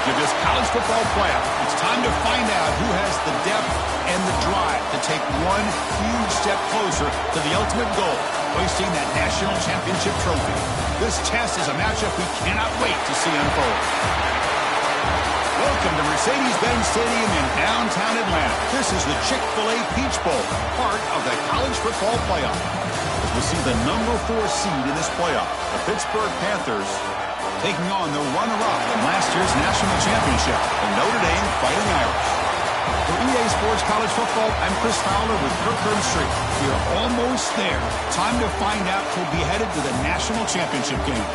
coverage of this college football playoff. It's time to find out who has the depth and the drive to take one huge step closer to the ultimate goal, hoisting that national championship trophy. This test is a matchup we cannot wait to see unfold. Welcome to Mercedes-Benz Stadium in downtown Atlanta. This is the Chick-fil-A Peach Bowl, part of the college football playoff. As we'll see the number 4 seed in this playoff, the Pittsburgh Panthers, taking on the runner-up in last year's national championship, the Notre Dame Fighting Irish. For EA Sports College Football, I'm Chris Fowler with Kirk Herbstreit. We are almost there. Time to find out who'll be headed to the national championship game.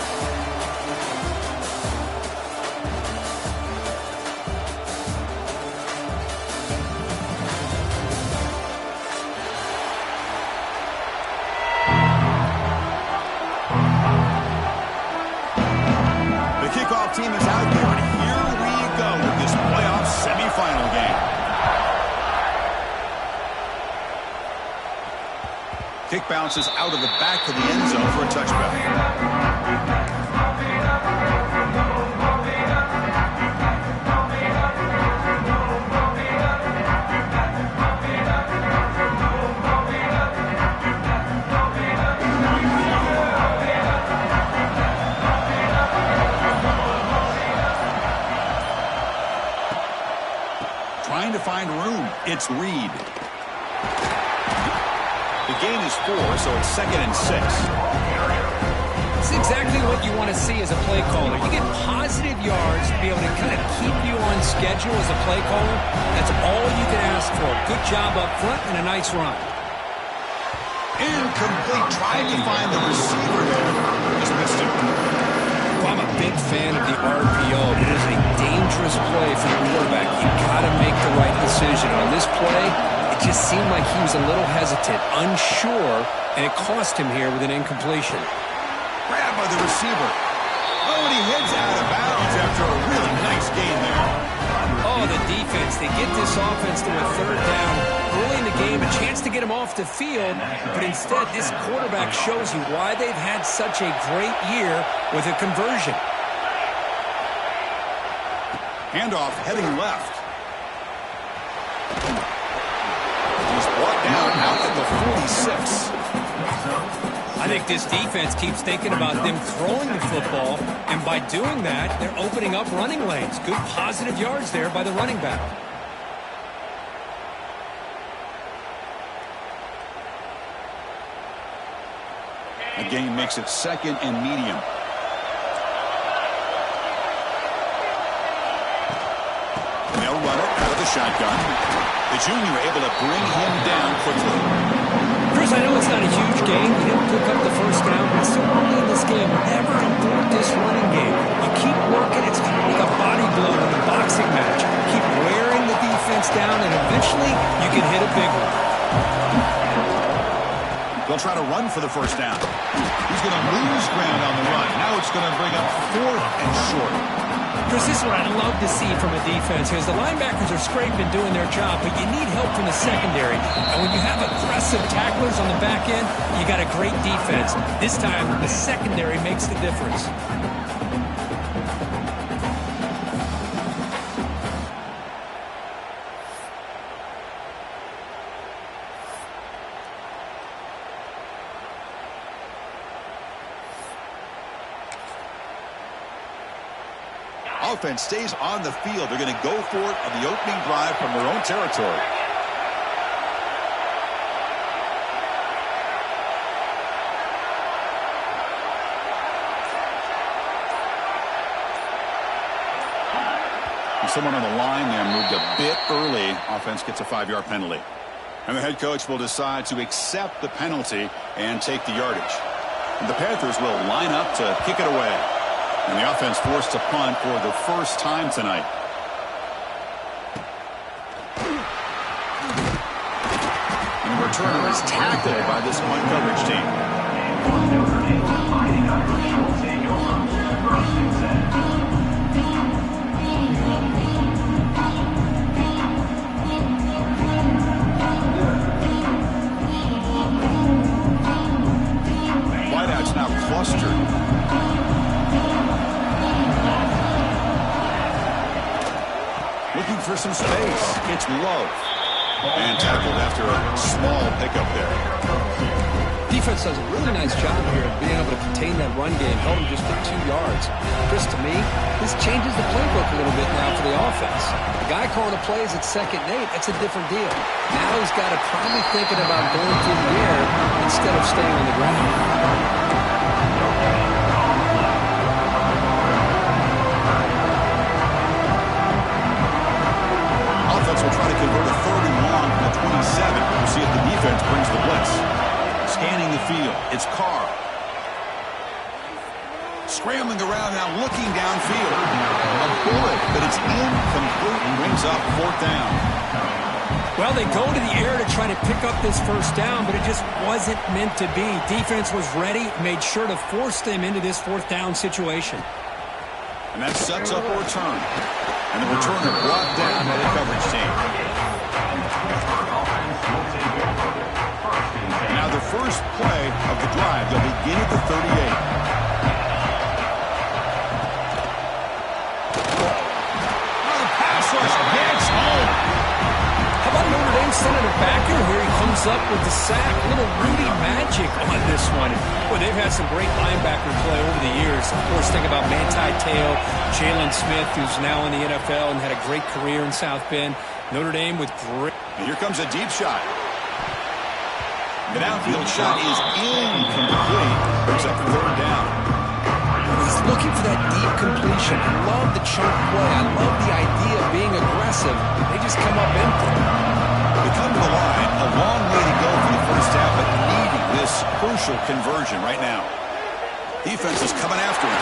Team is out there, and here we go with this playoff semifinal game. Kick bounces out of the back of the end zone for a touchback. Trying to find room. It's Reed. The gain is 4, so it's 2nd and 6. It's exactly what you want to see as a play caller. You get positive yards to be able to kind of keep you on schedule as a play caller. That's all you can ask for. Good job up front and a nice run. Incomplete. Trying to find the receiver there. Just missed him. I'm a big fan of the RPO. It is a dangerous play for the quarterback. You've got to make the right decision. On this play, it just seemed like he was a little hesitant, unsure, and it cost him here with an incompletion. Grabbed by the receiver. Oh, and he heads out of bounds after a really nice game there. Oh, the defense. They get this offense to a 3rd down early in the game, a chance to get him off the field, but instead this quarterback shows you why they've had such a great year with a conversion. Handoff heading left. He's brought down out at the 46. I think this defense keeps thinking about them throwing the football, and by doing that, they're opening up running lanes. Good positive yards there by the running back. The game makes it 2nd and medium. They'll run it out of the shotgun. The junior able to bring him down quickly. Chris, I know it's not a huge game. You didn't pick up the 1st down, but so early in this game, never abort this running game. You keep working. It's kind of like a body blow in a boxing match. Keep wearing the defense down, and eventually you can hit a big one. They'll try to run for the 1st down. He's going to lose ground on the run. Now it's going to bring up 4th and short. Chris, this is what I love to see from a defense, because the linebackers are scraping, doing their job, but you need help from the secondary. And when you have aggressive tacklers on the back end, you got a great defense. This time, the secondary makes the difference. Offense stays on the field. They're going to go for it on the opening drive from their own territory. And someone on the line there moved a bit early. Offense gets a 5-yard penalty. And the head coach will decide to accept the penalty and take the yardage. And the Panthers will line up to kick it away. And the offense forced to punt for the 1st time tonight. And the returner is tackled by this punt coverage team. Wideouts now clustered. It's low. And tackled after a small pickup there. Defense does a really nice job here of being able to contain that run game. Held him just to 2 yards. Chris, to me, this changes the playbook a little bit now for the offense. The guy calling the plays at 2nd and 8, that's a different deal. Now he's got to probably thinking about going through the air instead of staying on the ground. Offense will try to convert a 3rd and long from the 27. We'll see if the defense brings the blitz. Scanning the field, it's Carr. Scrambling around now, looking downfield. A bullet, but it's incomplete and brings up 4th down. Well, they go to the air to try to pick up this 1st down, but it just wasn't meant to be. Defense was ready, made sure to force them into this 4th down situation. And that sets up a return. And the returner brought down by the coverage team. Now the first play of the drive, they'll begin at the 38. Gets home. How about Notre Dame sending it back here? Here he comes up with the sack. A little Rudy magic on this one. Boy, they've had some great linebacker play over the years. Of course, think about Manti Te'o, Jalen Smith, who's now in the NFL and had a great career in South Bend. Notre Dame with great... And here comes a deep shot. The downfield shot is incomplete. Brings up 3rd down. He's looking for that deep completion. I love the chunk play. I love the idea of being aggressive. They just come up empty. They come to the line. A long way to go for the first half, but needing this crucial conversion right now. Defense is coming after him.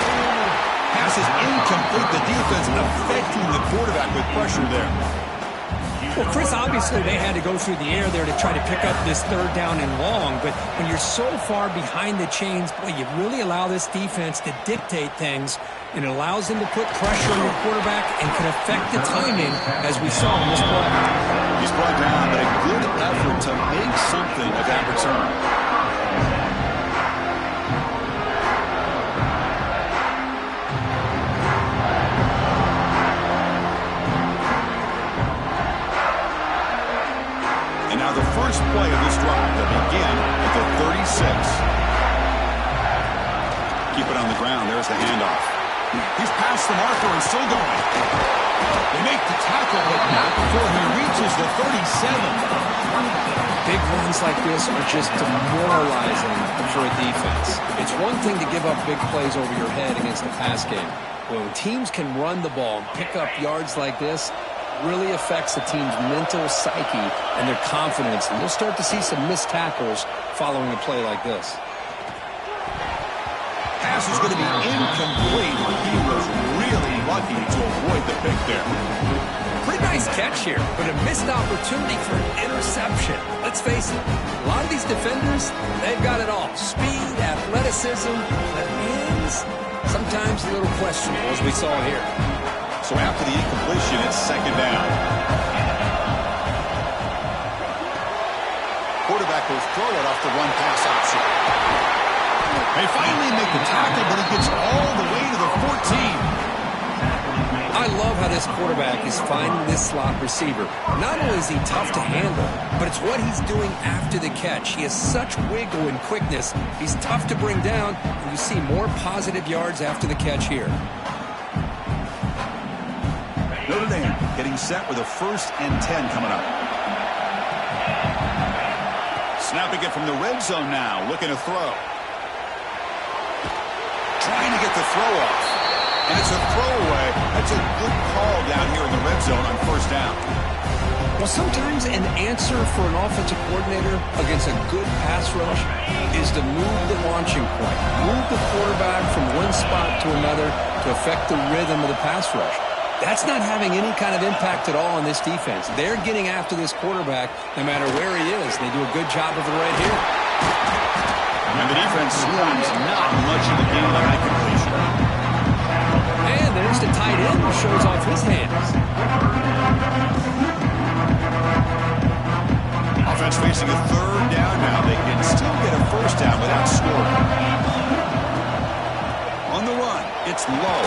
Pass is incomplete. The defense affecting the quarterback with pressure there. Well, Chris, obviously they had to go through the air there to try to pick up this 3rd down and long, but when you're so far behind the chains, boy, you really allow this defense to dictate things, and it allows them to put pressure on your quarterback and can affect the timing, as we saw in this play. He's brought down, but a good effort to make something of that return. The first play of this drive will begin at the 36. Keep it on the ground. There's the handoff. He's past the marker and still going. They make the tackle, but not before he reaches the 37. Big runs like this are just demoralizing for a defense. It's one thing to give up big plays over your head against the pass game. But when teams can run the ball and pick up yards like this, really affects the team's mental psyche and their confidence. And you'll start to see some missed tackles following a play like this. Pass is going to be incomplete. He was really lucky to avoid the pick there. Pretty nice catch here, but a missed opportunity for an interception. Let's face it, a lot of these defenders, they've got it all. Speed, athleticism, but hands, sometimes a little questionable, as we saw here. So after the incompletion, it's 2nd down. Quarterback will throw it off the run pass option. They finally make the tackle, but he gets all the way to the 14. I love how this quarterback is finding this slot receiver. Not only is he tough to handle, but it's what he's doing after the catch. He has such wiggle and quickness. He's tough to bring down, and you see more positive yards after the catch here. Notre Dame getting set with a 1st and 10 coming up. Snapping it from the red zone now, looking to throw. Trying to get the throw off. And it's a throwaway. That's a good call down here in the red zone on 1st down. Well, sometimes an answer for an offensive coordinator against a good pass rush is to move the launching point. Move the quarterback from one spot to another to affect the rhythm of the pass rush. That's not having any kind of impact at all on this defense. They're getting after this quarterback no matter where he is. They do a good job of it right here. And the defense swarms not much of the game on that completion. And there's the tight end who shows off his hands. Offense facing a 3rd down now. They can still get a 1st down without scoring. On the run, it's low.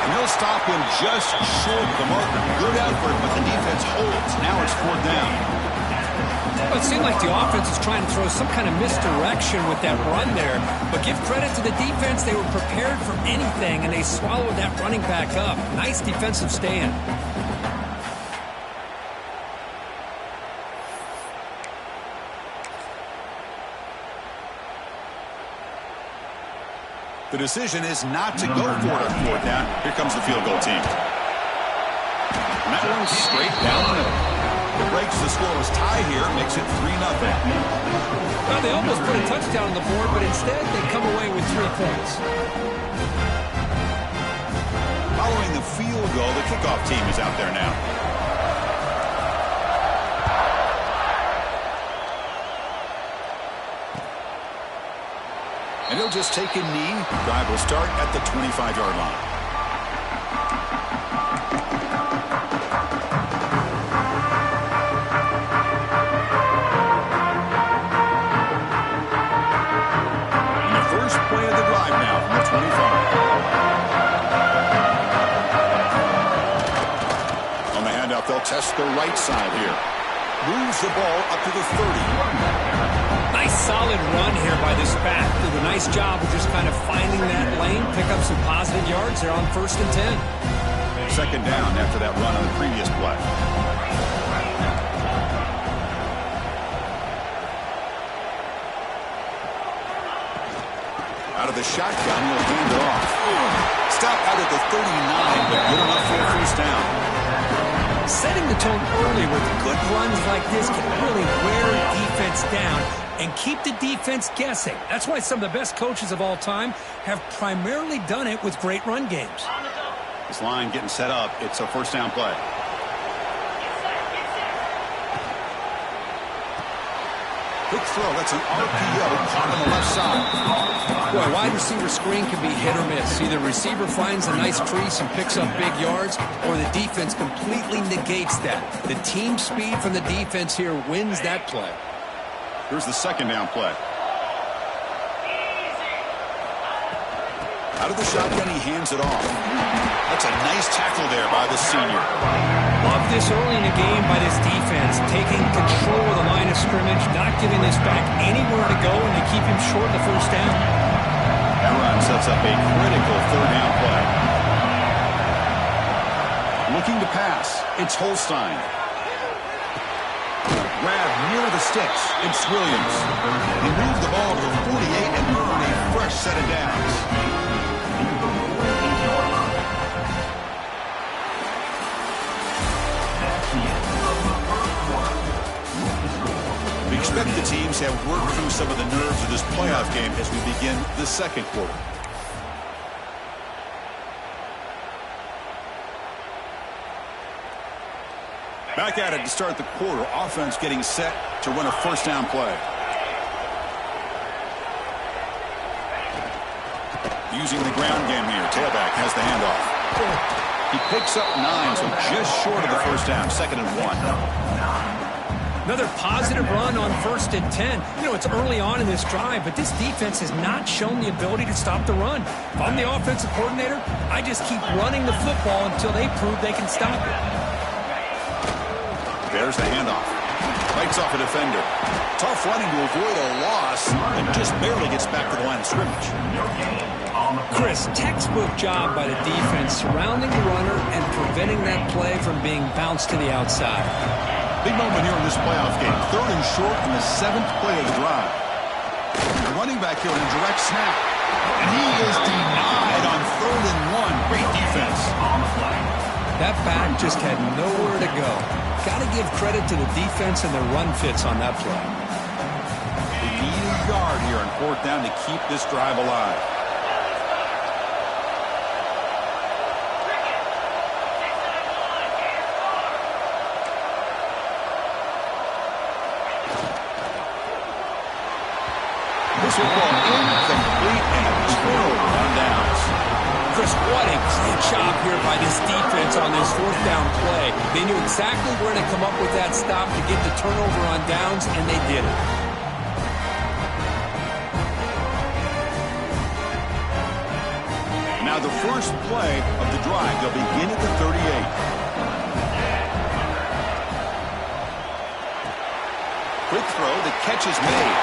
And he'll stop him just short of the marker. Good effort, but the defense holds. Now it's 4th down. Well, it seemed like the offense is trying to throw some kind of misdirection with that run there. But give credit to the defense. They were prepared for anything, and they swallowed that running back up. Nice defensive stand. The decision is not to go for it on 4th down. Here comes the field goal team. And that one's straight down the middle. It breaks the scoreless tie here, makes it 3-0. Well, they almost put a touchdown on the board, but instead they come away with 3 points. Following the field goal, the kickoff team is out there now. And he'll just take a knee. Drive will start at the 25-yard line. And the first play of the drive now from the 25. On the handoff, they'll test the right side here. Moves the ball up to the 30. Nice solid run here by this back. Did a nice job of just kind of finding that lane, pick up some positive yards. They're on 1st and 10. 2nd down after that run on the previous play. Out of the shotgun, he'll hand it off. Stop out at the 39, but good enough for a 1st down. Setting the tone early with good runs like this can really wear defense down and keep the defense guessing. That's why some of the best coaches of all time have primarily done it with great run games. This line getting set up. It's a 1st down play. Quick throw. That's an RPO caught on the left side. Boy, wide receiver screen can be hit or miss. Either receiver finds a nice crease and picks up big yards, or the defense completely negates that. The team speed from the defense here wins that play. Here's the 2nd down play. Out of the shotgun, he hands it off. That's a nice tackle there by the senior. Love this early in the game by this defense, taking control of the line of scrimmage, not giving this back anywhere to go, and they keep him short of the 1st down. That run sets up a critical 3rd down play. Looking to pass. It's Holstein. Grab near the sticks. It's Williams. He moved the ball to the 48 and earned a fresh set of downs. We expect the teams have worked through some of the nerves of this playoff game as we begin the 2nd quarter. Back at it to start the quarter. Offense getting set to run a 1st down play. Using the ground game here. Tailback has the handoff. He picks up 9, so just short of the 1st down. 2nd and 1. Another positive run on 1st and 10. You know, it's early on in this drive, but this defense has not shown the ability to stop the run. If I'm the offensive coordinator, I just keep running the football until they prove they can stop it. There's the handoff. Bites off a defender. Tough running to avoid a loss and just barely gets back to the line of scrimmage. Chris, textbook job by the defense surrounding the runner and preventing that play from being bounced to the outside. Big moment here in this playoff game. 3rd and short in the 7th play of the drive. The running back here in a direct snap. And he is denied on 3rd and 1. Great defense. That back just had nowhere to go. Got to give credit to the defense and their run fits on that play. They need a yard here on 4th down to keep this drive alive. This will ball incomplete and a turnover on downs. Chris, what a great job here by this defense on this 4th down play. They knew exactly where to come up with that stop to get the turnover on downs, and they did it. the first play of the drive. They'll begin at the 38. Quick throw. The catch is made.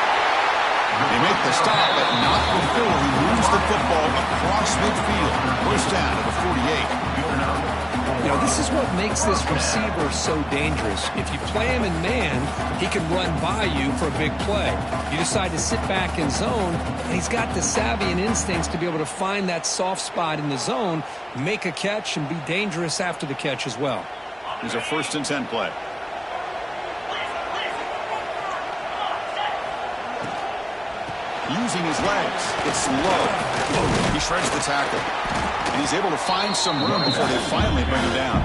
They make the stop, but not before he moves the football across midfield. First down at the 48. You know, this is what makes this receiver so dangerous. If you play him in man, he can run by you for a big play. You decide to sit back in zone, and he's got the savvy and instincts to be able to find that soft spot in the zone, make a catch, and be dangerous after the catch as well. Here's a 1st and 10 play. Using his legs. It's low. He shreds the tackle. And he's able to find some room before they finally bring him down.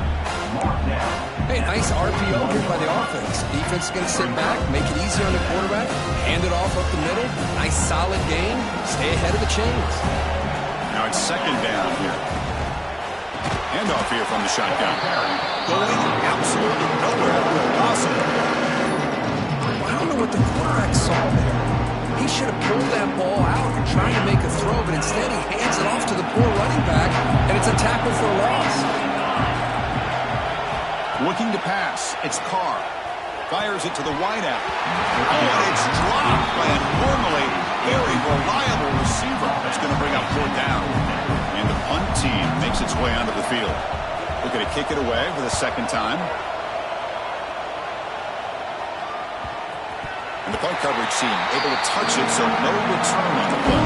Hey, nice RPO here by the offense. Defense is going to sit back, make it easy on the quarterback, hand it off up the middle. Nice solid gain. Stay ahead of the chains. Now it's 2nd down here. Handoff here from the shotgun. Going absolutely nowhere. Awesome. I don't know what the quarterback saw there. He should have pulled that ball out and tried to make a throw, but instead he hands it off to the poor running back, and it's a tackle for a loss. Looking to pass. It's Carr. Fires it to the wideout. Oh, and it's dropped by a normally very reliable receiver. That's going to bring up 4th down. And the punt team makes its way onto the field. Looking to kick it away for the 2nd time. And the punt coverage team able to touch it, so no return on the punt.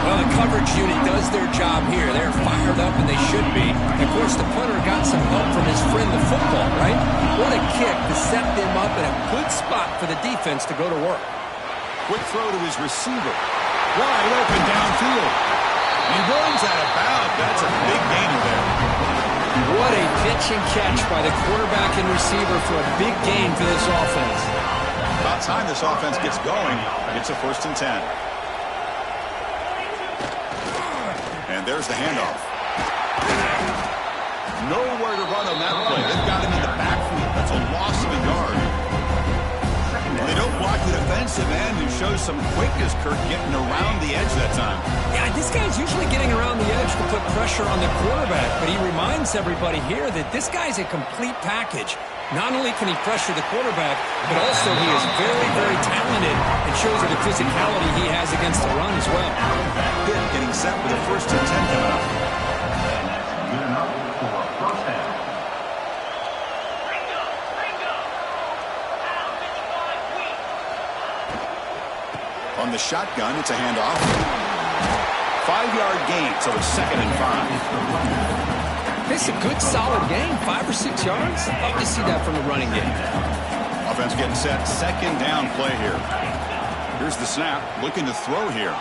Well, the coverage unit does their job here. They're fired up, and they should be. Of course, the punter got some help from his friend, the football, right? What a kick to set them up in a good spot for the defense to go to work. Quick throw to his receiver. Wide open downfield. He runs out of bounds. That's a big gainer there. What a pitch and catch by the quarterback and receiver for a big gain for this offense. About time this offense gets going. It's a 1st and 10. And there's the handoff. Nowhere to run on that play. They've got him in the backfield. That's a loss of a yard. They don't block the defensive end, who shows some quickness, Kirk, getting around the edge that time. Yeah, this guy's usually getting around the edge to put pressure on the quarterback, but he reminds everybody here that this guy's a complete package. Not only can he pressure the quarterback, but also he is very, very talented and shows you the physicality he has against the run as well. Good, getting set for the 1st and 10 coming up. On the shotgun, it's a handoff. 5-yard gain, so it's 2nd and 5. It's a good, solid game. 5 or 6 yards. Love to see that from the running game. Offense getting set. 2nd down play here. Here's the snap. Looking to throw here.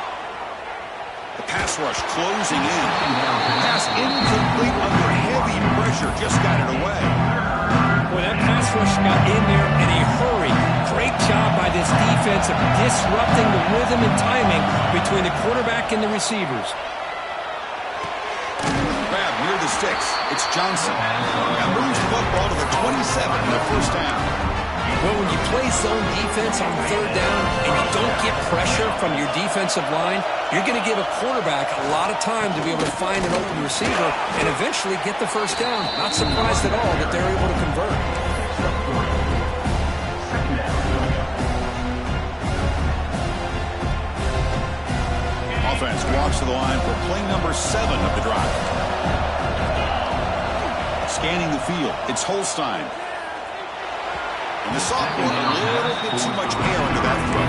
The pass rush closing in. Pass incomplete under heavy pressure. Just got it away. Boy, that pass rush got in there in a hurry. Great job by this defense of disrupting the rhythm and timing between the quarterback and the receivers. Grab near the sticks. It's Johnson. And moves the football to the 27 in the 1st down. Well, when you play zone defense on 3rd down and you don't get pressure from your defensive line, you're going to give a quarterback a lot of time to be able to find an open receiver and eventually get the 1st down. Not surprised at all that they're able to convert. Offense walks to the line for play number 7 of the drive. Scanning the field, it's Holstein. And the sophomore, a little bit too much air into that throw.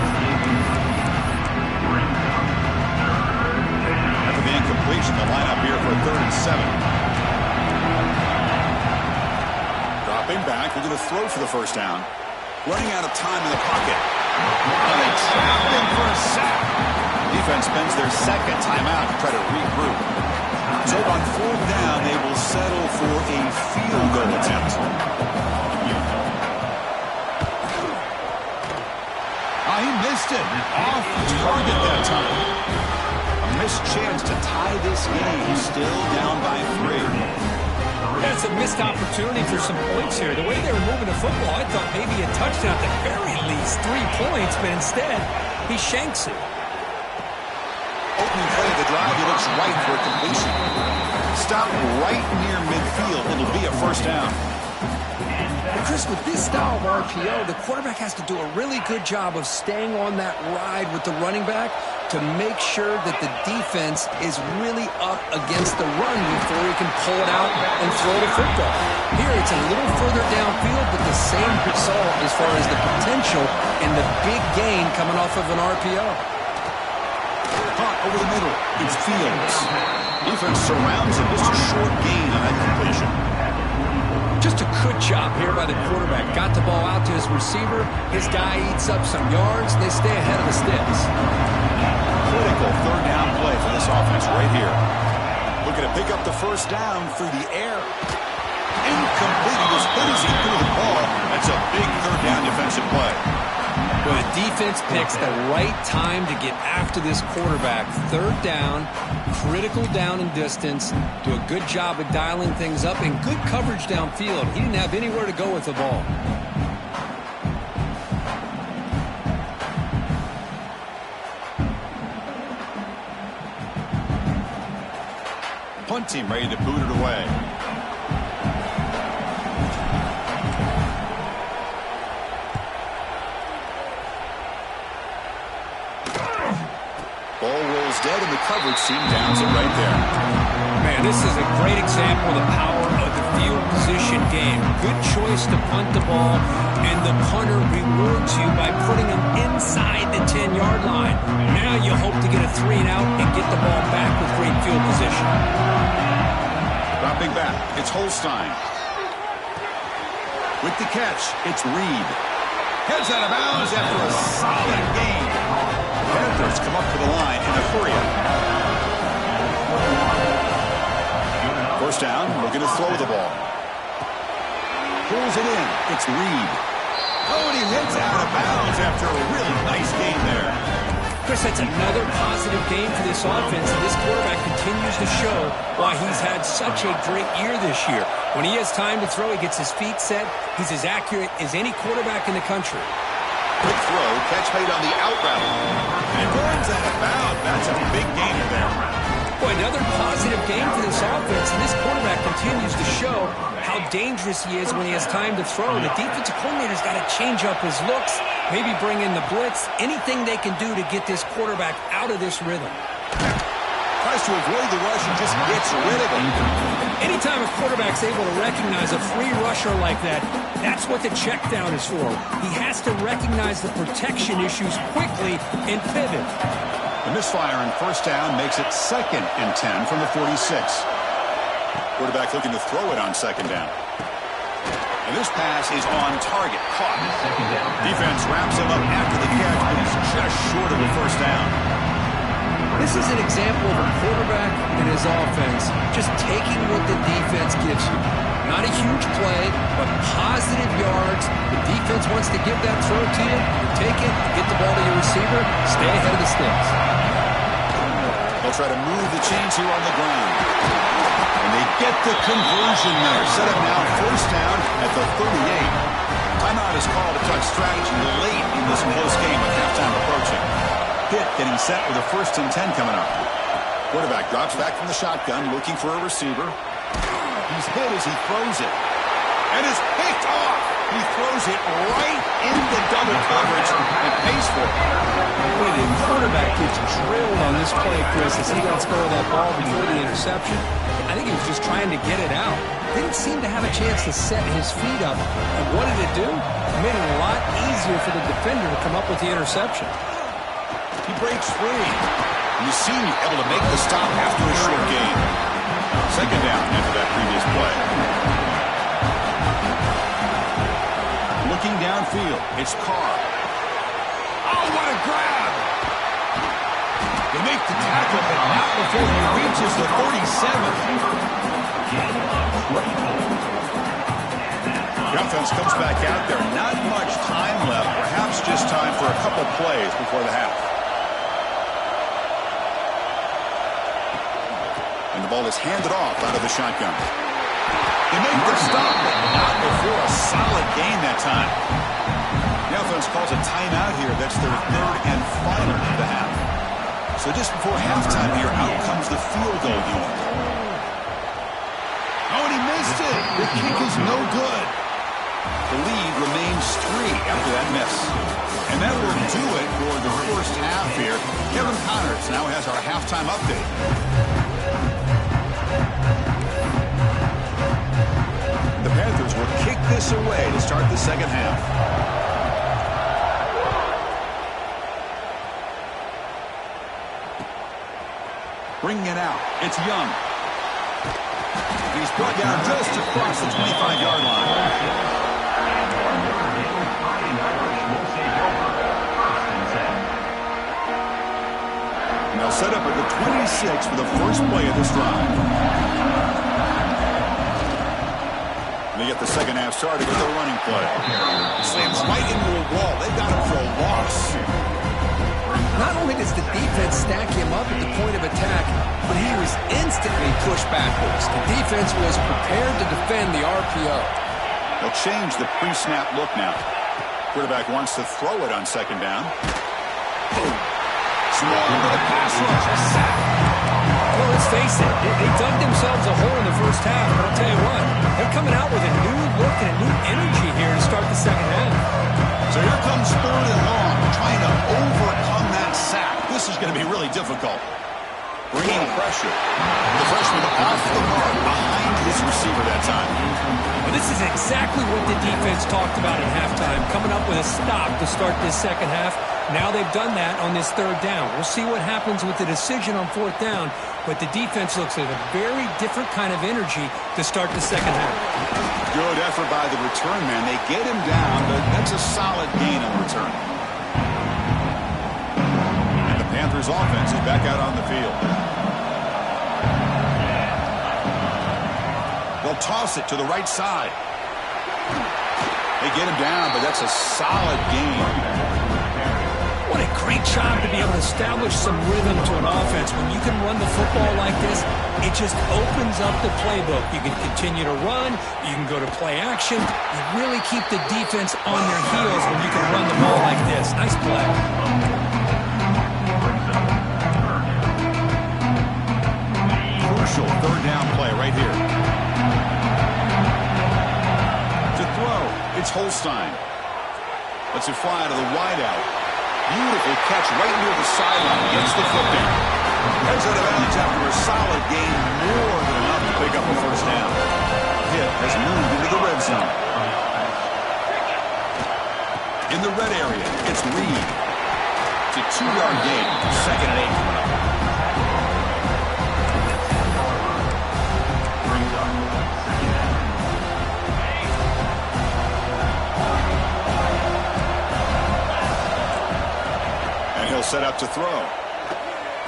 After the incompletion, the lineup here for a 3rd and 7. Dropping back, looking to throw for the 1st down. Running out of time in the pocket. And they trap him for a sack. Defense spends their 2nd timeout to try to regroup. So on 4th down, they will settle for a field goal attempt. He missed it. Off target that time. A missed chance to tie this game. Still down by 3. That's a missed opportunity for some points here. The way they were moving the football, I thought maybe a touchdown, at the very least 3 points, but instead, he shanks it. Opening play of the the drive. He looks right for a completion. Stop right near midfield. It'll be a first down. Chris, with this style of RPO, the quarterback has to do a really good job of staying on that ride with the running back to make sure that the defense is really up against the run before he can pull it out and throw the football. Here, it's a little further downfield, but the same result as far as the potential and the big gain coming off of an RPO. Caught over the middle. It's Fields. Defense surrounds him. Just a short gain on that completion. Just a good job here by the quarterback. Got the ball out to his receiver. His guy eats up some yards. They stay ahead of the sticks. Critical third down play for this offense right here. Looking to pick up the first down through the air. Incomplete. He was hit as he threw the ball. That's a big third down defensive play. Well, the defense picks the right time to get after this quarterback. Third down, critical down and distance. Do a good job of dialing things up and good coverage downfield. He didn't have anywhere to go with the ball. Punt team ready to boot it away. Ball rolls dead, and the coverage team downs it right there. Man, this is a great example of the power of the field position game. Good choice to punt the ball, and the punter rewards you by putting him inside the 10-yard line. Now you hope to get a 3 and out and get the ball back with great field position. Dropping back, it's Holstein. With the catch, it's Reed. Heads out of bounds after a solid gain. Panthers come up to the line in a hurry. First down, looking to throw the ball. Pulls it in. It's Reed. Oh, and he heads out of bounds after a really nice gain there. Chris, that's another positive game for this offense, and this quarterback continues to show why he's had such a great year this year. When he has time to throw, he gets his feet set. He's as accurate as any quarterback in the country. Quick throw, catch made on the out route. And it runs out of bounds. That's a big gainer there. Boy, another positive game for this offense, and this quarterback continues to show how dangerous he is when he has time to throw. The defensive coordinator's got to change up his looks, maybe bring in the blitz, anything they can do to get this quarterback out of this rhythm. Tries to avoid the rush and just gets rid of him. Anytime a quarterback's able to recognize a free rusher like that, that's what the check down is for. He has to recognize the protection issues quickly and pivot. The misfire on first down makes it 2nd and 10 from the 46. Quarterback looking to throw it on 2nd down. And this pass is on target. Caught. Defense wraps him up after the catch, but he's just short of the first down. This is an example of a quarterback and his offense just taking what the defense gives you. Not a huge play, but positive yards. The defense wants to give that throw to you. You take it, get the ball to your receiver, stay ahead of the sticks. They'll try to move the chains here on the ground. And they get the conversion there. Set up now first down at the 38. Timeout is called to talk strategy late in this close game with halftime approaching. Pitt getting set with a 1st and 10 coming up. Quarterback drops back from the shotgun, looking for a receiver. He's hit as he throws it. And is picked off. He throws it right into double coverage and pays for it. Boy, the quarterback gets drilled on this play, Chris, as he lets go of that ball before the interception. I think he was just trying to get it out. Didn't seem to have a chance to set his feet up. And what did it do? It made it a lot easier for the defender to come up with the interception. He breaks free. You see him able to make the stop after a short gain. 2nd down after that previous play. Looking downfield, it's Carr. Oh, what a grab! They make the tackle, but not before he reaches the 37. The offense comes back out there. Not much time left. Perhaps just time for a couple plays before the half. And the ball is handed off out of the shotgun. They make the stop, but not before a solid gain that time. The offense calls a timeout here. That's their 3rd and final of the half. So just before halftime here, out comes the field goal unit. Oh, and he missed it. The kick is no good. The lead remains 3 after that miss. And that will do it for the first half here. Kevin Connors now has our halftime update. The Panthers will kick this away to start the second half. Bringing it out. It's Young. He's brought down just across the 25-yard line. They'll set up at the 26 for the first play of this drive. They get the second half started with a running play. Slams right into a wall. They've got him for a loss. Not only does the defense stack him up at the point of attack, but he was instantly pushed backwards. The defense was prepared to defend the RPO. They'll change the pre-snap look now. Quarterback wants to throw it on second down. Boom. Small into the pass rush. A sack. Well, let's face it. They dug themselves a hole in the first half, but I'll tell you what, they're coming out with a new look and a new energy here to start the second half. So here comes third and long, trying to overcome that sack. This is going to be really difficult. Bringing pressure. The freshman off the mark behind his receiver that time. Well, this is exactly what the defense talked about at halftime, coming up with a stop to start this second half. Now they've done that on this third down. We'll see what happens with the decision on fourth down, but the defense looks like a very different kind of energy to start the second half. Good effort by the return man. They get him down, but that's a solid gain on return. And the Panthers offense is back out on the field. They'll toss it to the right side. They get him down, but that's a solid gain. What a great job to be able to establish some rhythm to an offense. When you can run the football like this, it just opens up the playbook. You can continue to run. You can go to play action. You really keep the defense on their heels when you can run the ball like this. Nice play. Crucial third down play right here. To throw, it's Holstein. Lets it fly to the wideout. Beautiful catch right near the sideline. Gets the foot down. Heads out of bounds after a solid gain. More than enough to pick up a first down. Pitt has moved into the red zone. In the red area, it's Reed. It's a 2-yard gain. Second and 8 coming up. He'll set up to throw.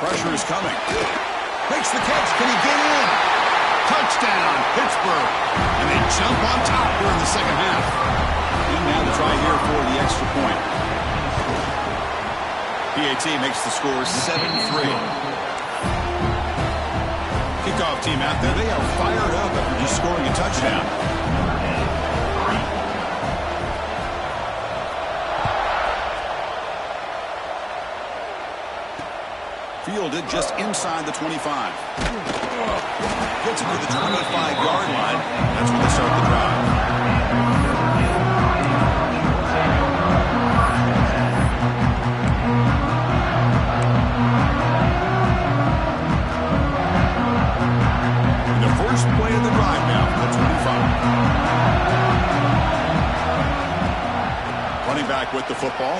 Pressure is coming. Makes the catch. Can he get in? Touchdown, Pittsburgh. And they jump on top here in the second half. And now to try here for the extra point. PAT makes the score 7-3. Kickoff team out there. They are fired up after just scoring a touchdown. Fielded just inside the 25. Gets it to the 25-yard line. That's when they start the drive. And the first play of the drive now, the 25. Running back with the football.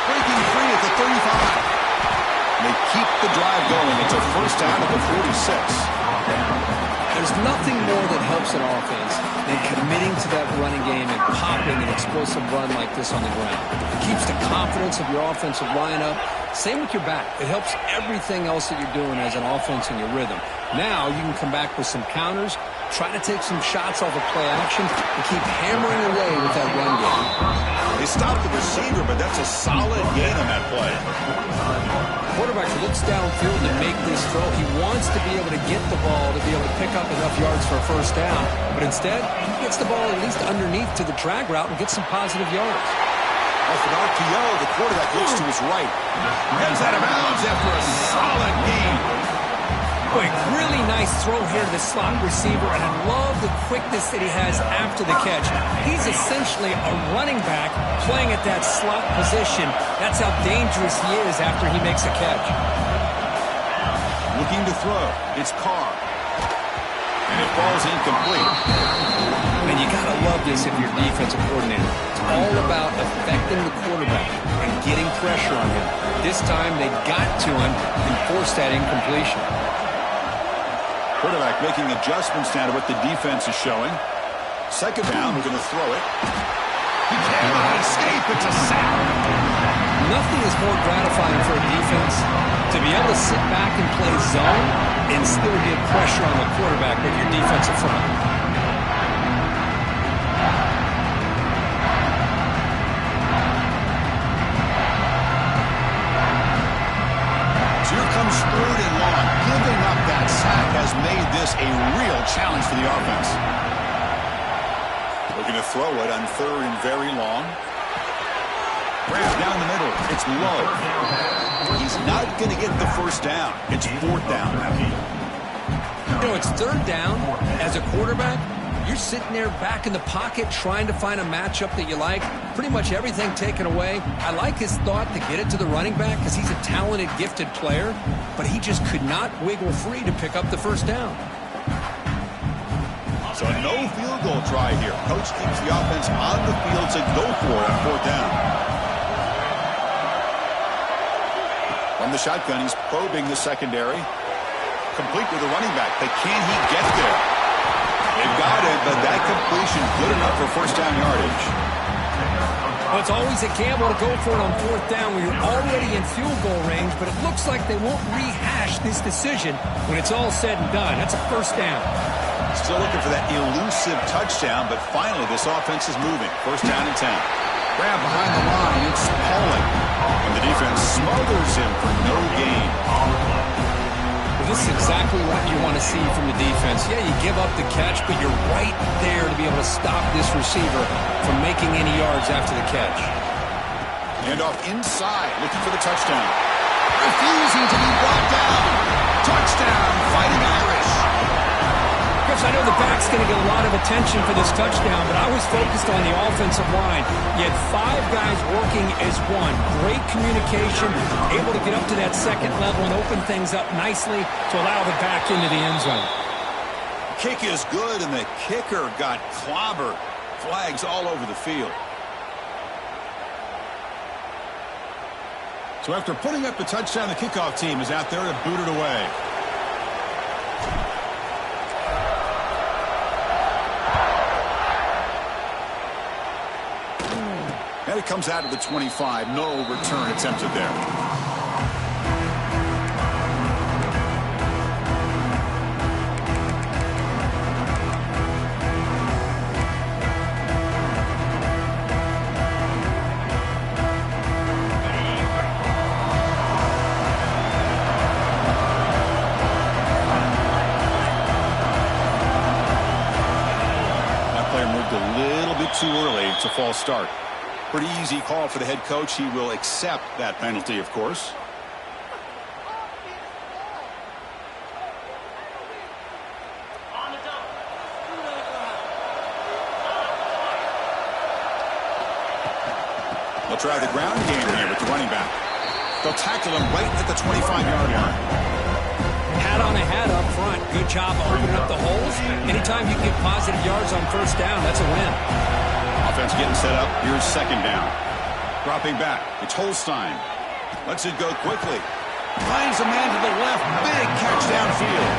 Breaking free at the 35. They keep the drive going. It's a first down at the 46. There's nothing more that helps an offense than committing to that running game and popping an explosive run like this on the ground. It keeps the confidence of your offensive lineup. Same with your back. It helps everything else that you're doing as an offense in your rhythm. Now you can come back with some counters, try to take some shots off of play action, and keep hammering away with that run game. They stopped the receiver, but that's a solid gain on that play. Quarterback looks downfield to make this throw. He wants to be able to get the ball to be able to pick up enough yards for a first down, but instead, he gets the ball at least underneath to the drag route and gets some positive yards. Off an RPO, the quarterback looks to his right. Heads out of bounds after a solid gain. Quick, really nice throw here to the slot receiver, and I love the quickness that he has after the catch. He's essentially a running back playing at that slot position. That's how dangerous he is after he makes a catch. Looking to throw. It's Carr. And it falls incomplete. And you got to love this if you're defensive coordinator. It's all about affecting the quarterback and getting pressure on him. This time they got to him and forced that incompletion. Quarterback making adjustments now to what the defense is showing. Second down, we're going to throw it. He cannot escape. It's a sack. Nothing is more gratifying for a defense to be able to sit back and play zone and still get pressure on the quarterback with your defensive front. So here comes third and long. Giving up that sack has made this a real challenge for the offense. Looking to throw it on third and very long. Grab down the middle. It's low. He's not going to get the first down. It's fourth down. You know, it's third down. As a quarterback, you're sitting there back in the pocket trying to find a matchup that you like. Pretty much everything taken away. I like his thought to get it to the running back because he's a talented, gifted player, but he just could not wiggle free to pick up the first down. So no field goal try here. Coach keeps the offense on the field to go for it on fourth down. From the shotgun, he's probing the secondary. Complete with the running back. But can he get there? They've got it, but that completion good enough for first down yardage. Well, it's always a gamble to go for it on fourth down when you're already in field goal range, but it looks like they won't rehash this decision when it's all said and done. That's a first down. Still looking for that elusive touchdown, but finally this offense is moving. First down and 10. Grab behind the line. It's Pauling. And the defense smothers him for no gain. Well, this is exactly what you want to see from the defense. Yeah, you give up the catch, but you're right there to be able to stop this receiver from making any yards after the catch. Hand off inside, looking for the touchdown. Refusing to be brought down. Touchdown, Fighting Irish. Chris, I know the back's going to get a lot of attention for this touchdown, but I was focused on the offensive line. You had 5 guys working as one. Great communication, able to get up to that second level and open things up nicely to allow the back into the end zone. Kick is good, and the kicker got clobbered. Flags all over the field. So after putting up the touchdown, the kickoff team is out there to boot it away. And it comes out of the 25. No return attempted there. That player moved a little bit too early. It's a false start. Pretty easy call for the head coach. He will accept that penalty, of course. They'll try the ground game here with the running back. They'll tackle him right at the 25-yard line. Hat on a hat up front. Good job opening up the holes. Anytime you get positive yards on first down, that's a win. Offense getting set up. Here's second down. Dropping back. It's Holstein. Lets it go quickly. Finds a man to the left. Big catch downfield.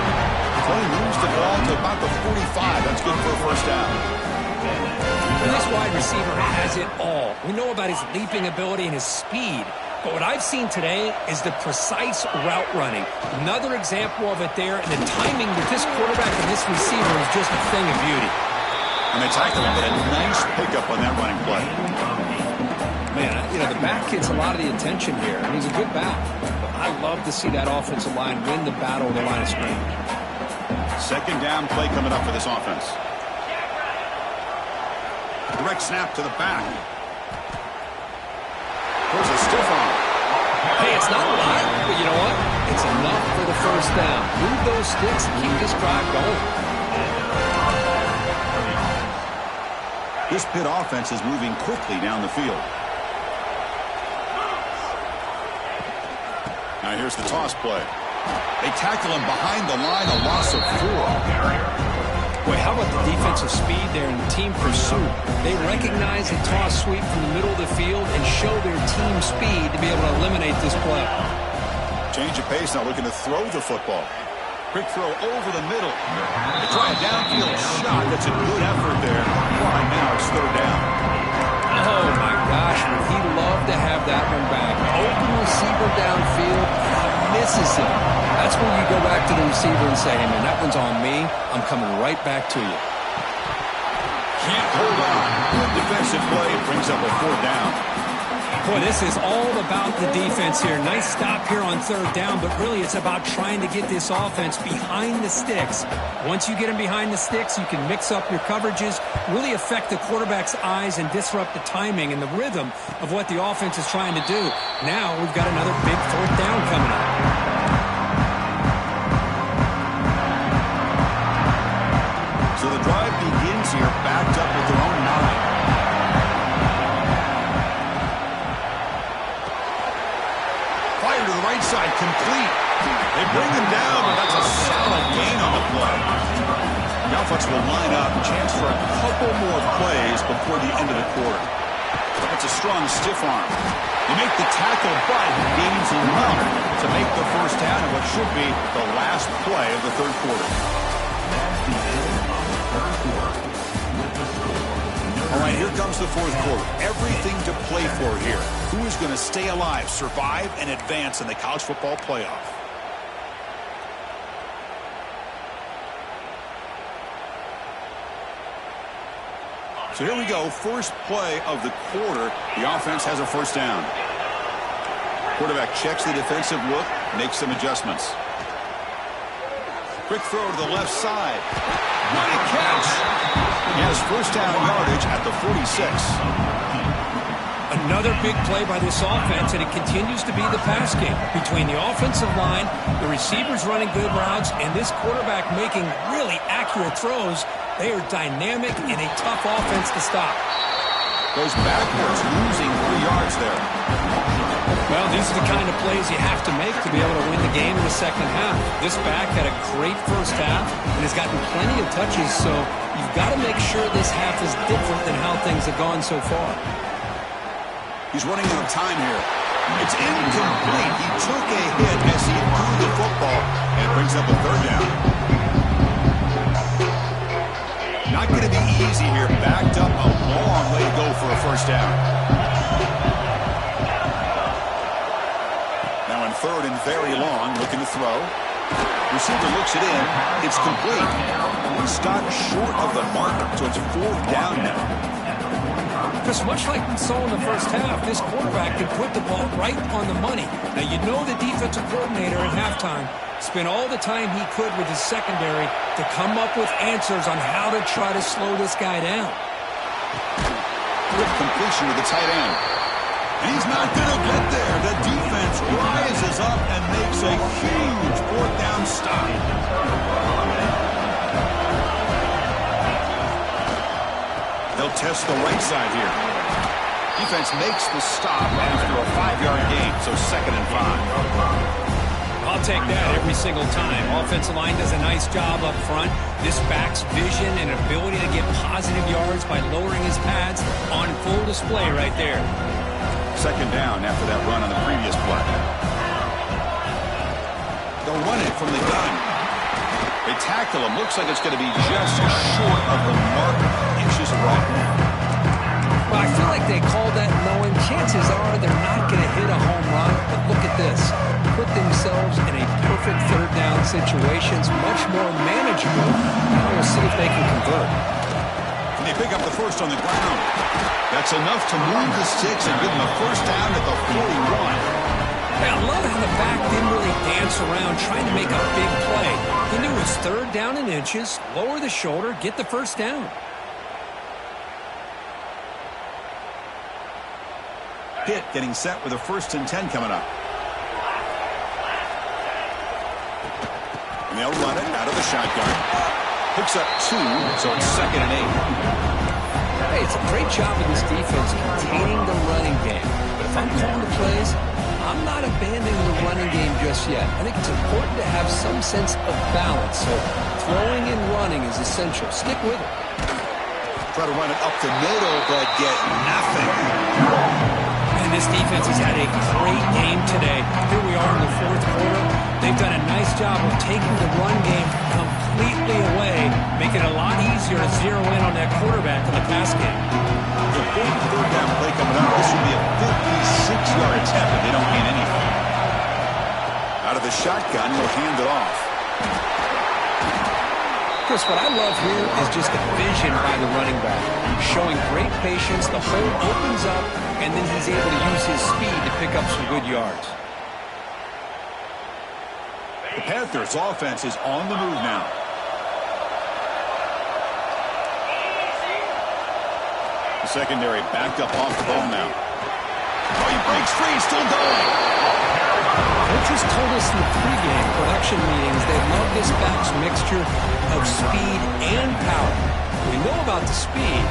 Clay moves the ball to about the 45. That's good for a first down. And this wide receiver has it all. We know about his leaping ability and his speed. But what I've seen today is the precise route running. Another example of it there. And the timing with this quarterback and this receiver is just a thing of beauty. And they tackle him, but a nice pickup on that running play. Man, you know, the back gets a lot of the attention here. He's a good back. But I love to see that offensive line win the battle of the line of scrimmage. Second down play coming up for this offense. Direct snap to the back. There's a stiff arm. Hey, it's not a lot, but you know what? It's enough for the first down. Move those sticks and keep this drive going. This Pitt offense is moving quickly down the field. Now here's the toss play. They tackle him behind the line, a loss of 4. Boy, how about the defensive speed there in team pursuit? They recognize the toss sweep from the middle of the field and show their team speed to be able to eliminate this play. Change of pace, now looking to throw the football. Quick throw over the middle. They try a downfield shot. That's a good effort there. Right now it's third down. Oh, my gosh. Would he love to have that one back? Open receiver downfield, and he misses it. That's when you go back to the receiver and say, hey, man, that one's on me. I'm coming right back to you. Can't hold on. Good defensive play. Brings up a fourth down. Boy, this is all about the defense here. Nice stop here on third down, but really it's about trying to get this offense behind the sticks. Once you get them behind the sticks, you can mix up your coverages, really affect the quarterback's eyes and disrupt the timing and the rhythm of what the offense is trying to do. Now we've got another big fourth down coming up. So the drive begins here, backed up with their own 9. Fire to the right side, complete. They bring him down, but that's a solid gain on the play. Now Bucks will line up, chance for a couple more plays before the end of the quarter. That's a strong stiff arm. They make the tackle, but he gains enough to make the first down in what should be the last play of the third quarter. All right, here comes the fourth quarter. Everything to play for here. Who is going to stay alive, survive, and advance in the college football playoff? So here we go. First play of the quarter. The offense has a first down. Quarterback checks the defensive look, makes some adjustments. Quick throw to the left side. What a catch! He has first down yardage at the 46. Another big play by this offense, and it continues to be the pass game. Between the offensive line, the receivers running good routes, and this quarterback making really accurate throws, they are dynamic and a tough offense to stop. Goes backwards, losing 3 yards there. Well, these are the kind of plays you have to make to be able to win the game in the second half. This back had a great first half and has gotten plenty of touches, so you've got to make sure this half is different than how things have gone so far. He's running out of time here. It's incomplete. He took a hit as he threw the football and brings up a third down. Not going to be easy here. Backed up a long way to go for a first down. Now in third and very long, looking to throw. Receiver looks it in. It's complete. He stopped short of the marker, so it's fourth down now. Because much like we saw in the first half, this quarterback can put the ball right on the money. Now, you know the defensive coordinator at halftime spent all the time he could with his secondary to come up with answers on how to try to slow this guy down. Good completion with the tight end. And he's not going to get there. The defense rises up and makes a huge fourth down stop. They'll test the right side here. Defense makes the stop after a 5-yard gain, so 2nd and 5. I'll take that every single time. Offensive line does a nice job up front. This back's vision and ability to get positive yards by lowering his pads on full display right there. 2nd down after that run on the previous play. They'll run it from the gun. They tackle him. Looks like it's going to be just short of the marker. Inches away. Well, I feel like they called that knowing chances are they're not going to hit a home run. But look at this. Put themselves in a perfect third down situation. It's much more manageable. Now we'll see if they can convert. And they pick up the first on the ground. That's enough to move the sticks and give them a first down at the 41. Yeah, I love how the back didn't really dance around trying to make a big play. He knew it was third down in inches, lower the shoulder, get the first down. Pitt getting set with a 1st and 10 coming up. And they'll run it out of the shotgun. Picks up 2, so it's 2nd and 8. Hey, it's a great job of this defense containing the running game. But if I'm calling the plays, I'm not abandoning the running game just yet. I think it's important to have some sense of balance. So throwing and running is essential. Stick with it. Try to run it up the middle, but get nothing. And this defense has had a great game today. Here we are in the 4th quarter. They've done a nice job of taking the run game completely away, making it a lot easier to zero in on that quarterback in the pass game. The big 3rd down play coming up. This will be a 56-yard attempt if they don't gain anything. Out of the shotgun, he'll hand it off. Chris, what I love here is just the vision by the running back. Showing great patience, the hole opens up, and then he's able to use his speed to pick up some good yards. The Panthers' offense is on the move now. The secondary backed up off the ball now. Oh, he breaks free, still going. Coaches told us in the pregame production meetings they love this back's mixture of speed and power. We know about the speed.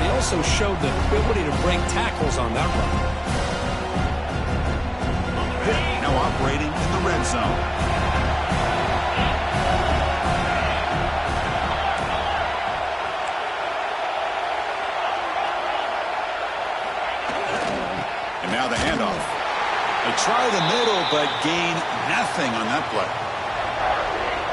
They also showed the ability to break tackles on that run. Pitt now operating in the red zone. And now the handoff. They try the middle, but gain nothing on that play.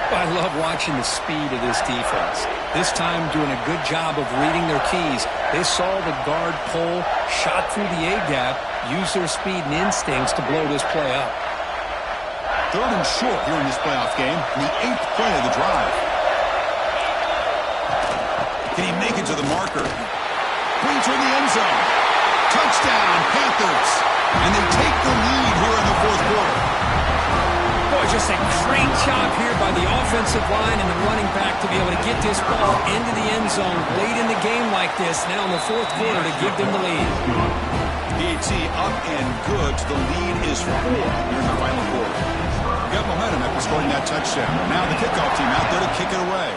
I love watching the speed of this defense. This time doing a good job of reading their keys. They saw the guard pull, shot through the A-gap, used their speed and instincts to blow this play up. 3rd and short here in this playoff game, in the 8th play of the drive. Can he make it to the marker? Brings her in the end zone. Touchdown, Panthers. And they take the lead here in the 4th quarter. Boy, just a great job here by the offensive line and the running back to be able to get this ball into the end zone late in the game like this, now in the 4th quarter to give them the lead. PAT up and good. The lead is 4 here in the final quarter. Got momentum after scoring that touchdown. Now the kickoff team out there to kick it away.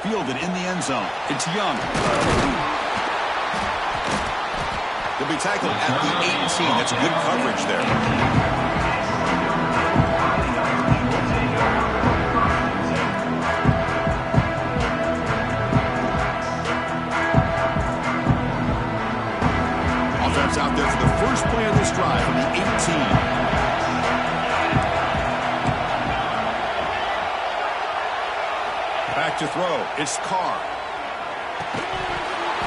Fielded in the end zone. It's Young. He'll be tackled at the 18. That's good coverage there. Offense out there for the first play of this drive from the 18. Back to throw. It's Carr.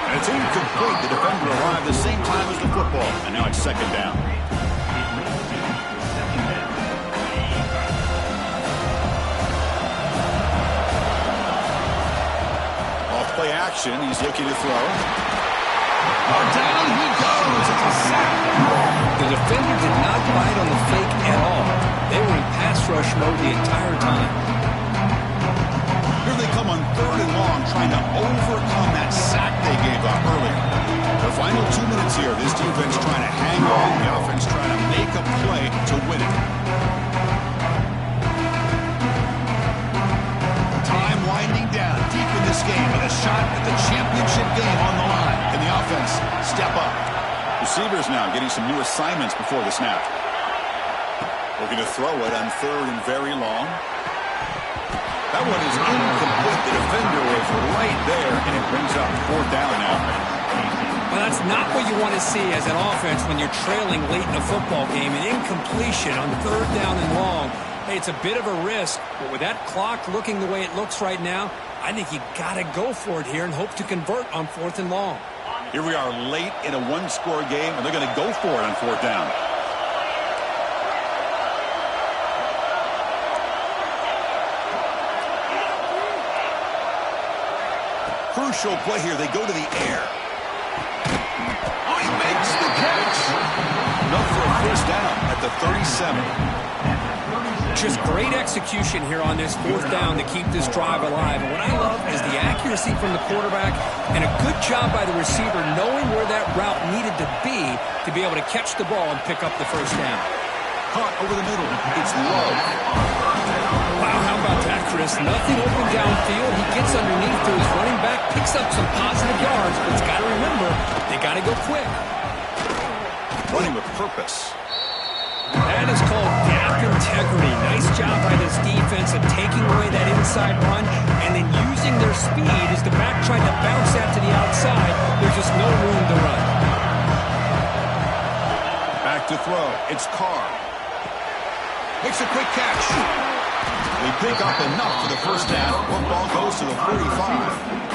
And it's incomplete. The defender arrived the same time as the football. And now it's 2nd down. Off play action. He's looking to throw. Oh, down he goes. It's a sack. The defender did not bite on the fake at all. They were in pass rush mode the entire time. Here they come on 3rd and long, trying to overcome that sack they gave up earlier. The final 2 minutes here, this defense trying to hang on, the offense trying to make a play to win it. Time winding down deep in this game with a shot at the championship game on the line. Can the offense step up? Receivers now getting some new assignments before the snap. Looking to throw it on 3rd and very long. That one is incomplete. The defender was right there, and it brings up 4th down now. Well, that's not what you want to see as an offense when you're trailing late in a football game. An incompletion on 3rd down and long. Hey, it's a bit of a risk, but with that clock looking the way it looks right now, I think you got to go for it here and hope to convert on 4th and long. Here we are late in a 1-score game, and they're going to go for it on 4th down. Crucial play here. They go to the air. Oh, he makes the catch. Enough for a 1st down at the 37. Just great execution here on this fourth down to keep this drive alive. And what I love is the accuracy from the quarterback and a good job by the receiver knowing where that route needed to be able to catch the ball and pick up the first down. Caught over the middle. It's Love. Wow, how about that, Chris? Nothing open downfield. He gets underneath to his running back, picks up some positive yards, but he's got to remember, they got to go quick. Running with purpose. That is called gap integrity. Nice job by this defense of taking away that inside run and then using their speed as the back tried to bounce that to the outside. There's just no room to run. Back to throw. It's Carr. Makes a quick catch. They pick up enough for the first down. Football goes to the 45.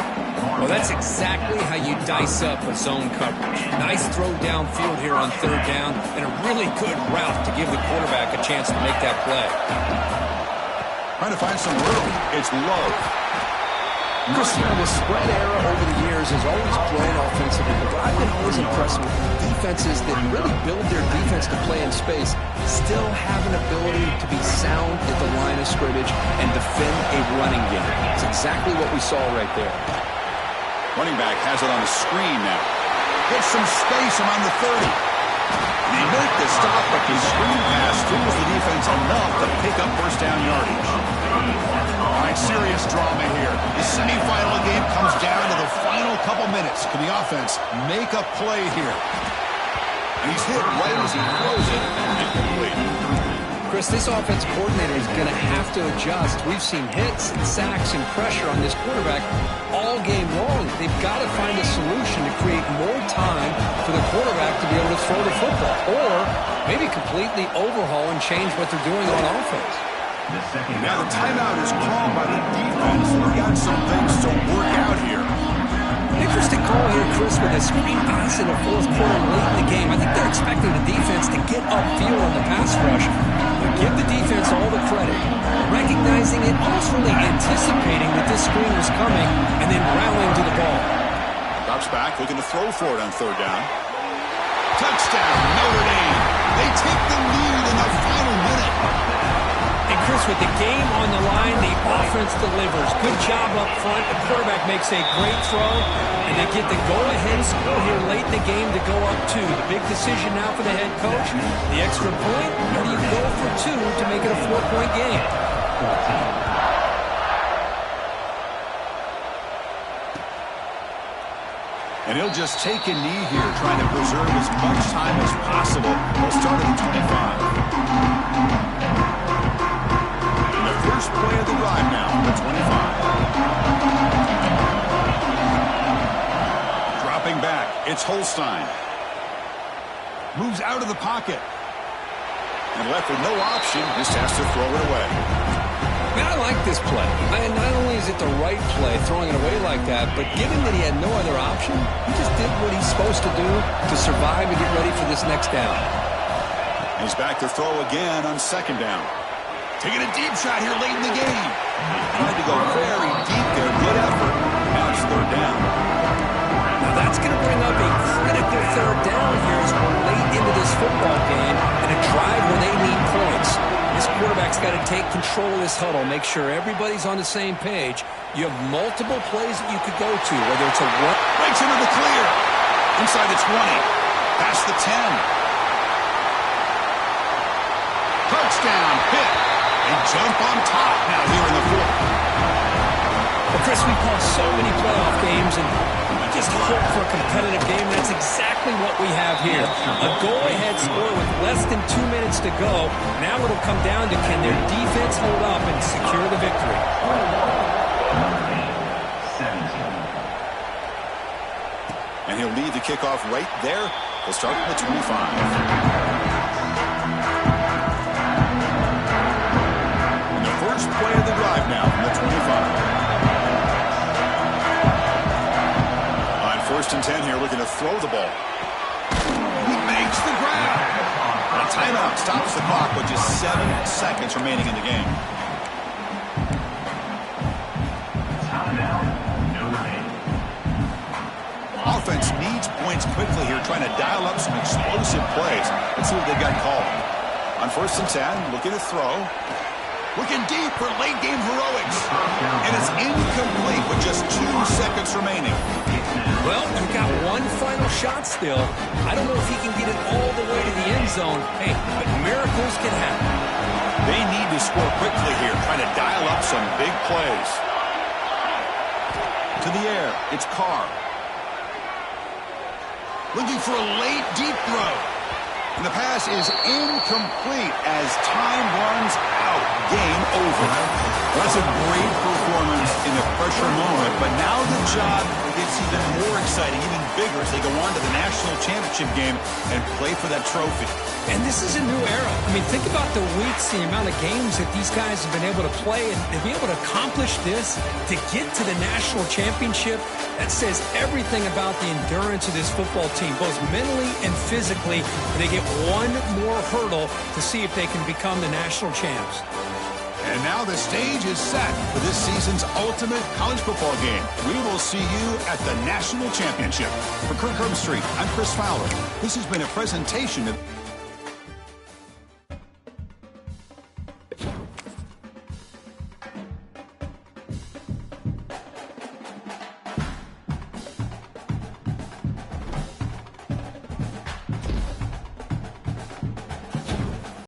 Well, that's exactly how you dice up a zone coverage. Nice throw downfield here on third down, and a really good route to give the quarterback a chance to make that play. Trying to find some room. It's Love. Chris, the spread era over the years has always grown offensively, but I've been always impressed with defenses that really build their defense to play in space, still have an ability to be sound at the line of scrimmage and defend a running game. It's exactly what we saw right there. Running back has it on the screen now. Gets some space around the 30. They make the stop, but the screen pass fools the defense enough to pick up first down yardage. All right, serious drama here. The semifinal game comes down to the final couple minutes. Can the offense make a play here? And he's hit right as he throws it, and incomplete. Chris, this offense coordinator is going to have to adjust. We've seen hits and sacks and pressure on this quarterback all game long. They've got to find a solution to create more time for the quarterback to be able to throw the football, or maybe completely overhaul and change what they're doing on offense. Now the timeout is called by the defense. We've got some things to work out here. Interesting call here, Chris, with a screen pass in the fourth quarter late in the game. I think they're expecting the defense to get upfield on the pass rush. But give the defense all the credit. Recognizing it, almost really anticipating that this screen was coming, and then rallying to the ball. Drops back, looking to throw for it on third down. Touchdown, Notre Dame. They take the lead in the final minute. And Chris, with the game on the line, the offense delivers. Good job up front. The quarterback makes a great throw, and they get the go-ahead score here late in the game to go up 2. The big decision now for the head coach, the extra point, or do you go for 2 to make it a 4-point game? And he'll just take a knee here, trying to preserve as much time as possible. He'll start at the 25. First play of the drive now, the 25. Dropping back, it's Holstein. Moves out of the pocket. And left with no option, just has to throw it away. Man, I like this play. Not only is it the right play, throwing it away like that, but given that he had no other option, he just did what he's supposed to do to survive and get ready for this next down. He's back to throw again on second down. Taking a deep shot here late in the game. Tried to go very deep there. Good effort. Now it's third down. Now that's going to bring up a critical third down here as we're late into this football game and a drive where they need points. This quarterback's got to take control of this huddle, make sure everybody's on the same page. You have multiple plays that you could go to, whether it's a one. Breaks into the clear. Inside the 20. Past the 10. Touchdown. Pitt. They jump on top now here in the fourth. Well, Chris, we've lost so many playoff games, and we just hope for a competitive game. That's exactly what we have here. A go-ahead score with less than 2 minutes to go. Now it'll come down to can their defense hold up and secure the victory. And he'll lead the kickoff right there. He'll start with the 25. First play of the drive now from the 25. On 1st and 10 here, looking to throw the ball. He makes the grab. And a timeout stops the clock with just 7 seconds remaining in the game. Offense needs points quickly here, trying to dial up some explosive plays. Let's see what they got called. On 1st and 10, looking to throw. Looking deep for late-game heroics. And it's incomplete with just 2 seconds remaining. Well, we've got one final shot still. I don't know if he can get it all the way to the end zone. Hey, but miracles can happen. They need to score quickly here, trying to dial up some big plays. To the air, it's Carr. Looking for a late, deep throw. And the pass is incomplete as time runs out. Game over. That's a great performance in a pressure moment, but now the job gets even more exciting, even bigger as they go on to the national championship game and play for that trophy. And this is a new era. I mean, think about the weeks, the amount of games that these guys have been able to play, and to be able to accomplish this, to get to the national championship, that says everything about the endurance of this football team, both mentally and physically. They get one more hurdle to see if they can become the national champs. And now the stage is set for this season's ultimate college football game. We will see you at the national championship. For Kirk Herbstreit, I'm Chris Fowler. This has been a presentation of